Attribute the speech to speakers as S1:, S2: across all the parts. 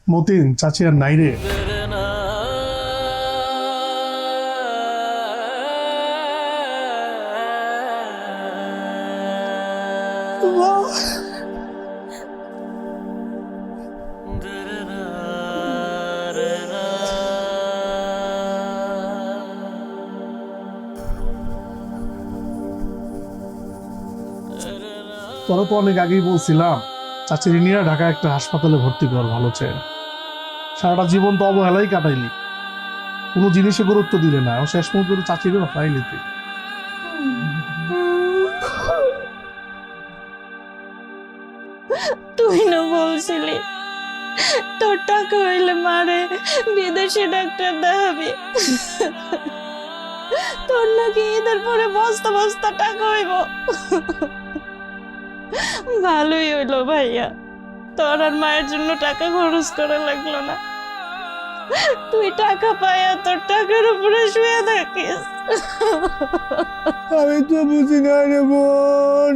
S1: মতিন, চাচি আর নাই রে। তোরা তো অনেক আগেই বলছিলাম চাচির নিয়ে ঢাকা একটা হাসপাতালে ভর্তি কর, ভালো চেয়ে। সারাটা জীবন তো অবহেলাই কাটাইলি, কোনো জিনিসে গুরুত্ব দিলে না, শেষ মুহূর্তে চাচিরও পাইলি তুই।
S2: তুই না বলছিলি তোর টাকা হইলে মারে বিদেশি ডাক্তার দেখাবি, তোর নাকি ঈদের পরে বস্তা বস্তা টাকা হইব। ভালোই হইলো ভাইয়া, তোর আর মায়ের জন্য টাকা খরচ করা লাগলো না। তুই টাকা পাইয়া তোর টাকার উপরে শুয়ে থাকিস।
S3: আমি তো বুঝি না রে বোন,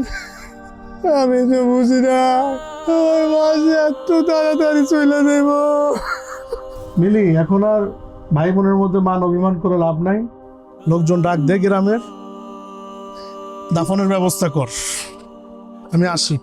S3: আমি তো বুঝি না আমার মাঝে এত তাড়াতাড়ি চলে দেব।
S1: মিলি, এখন আর ভাই বোনের মধ্যে মান অভিমান করে লাভ নাই। লোকজন ডাক দে গ্রামের, দাফনের ব্যবস্থা কর। আমি আসি।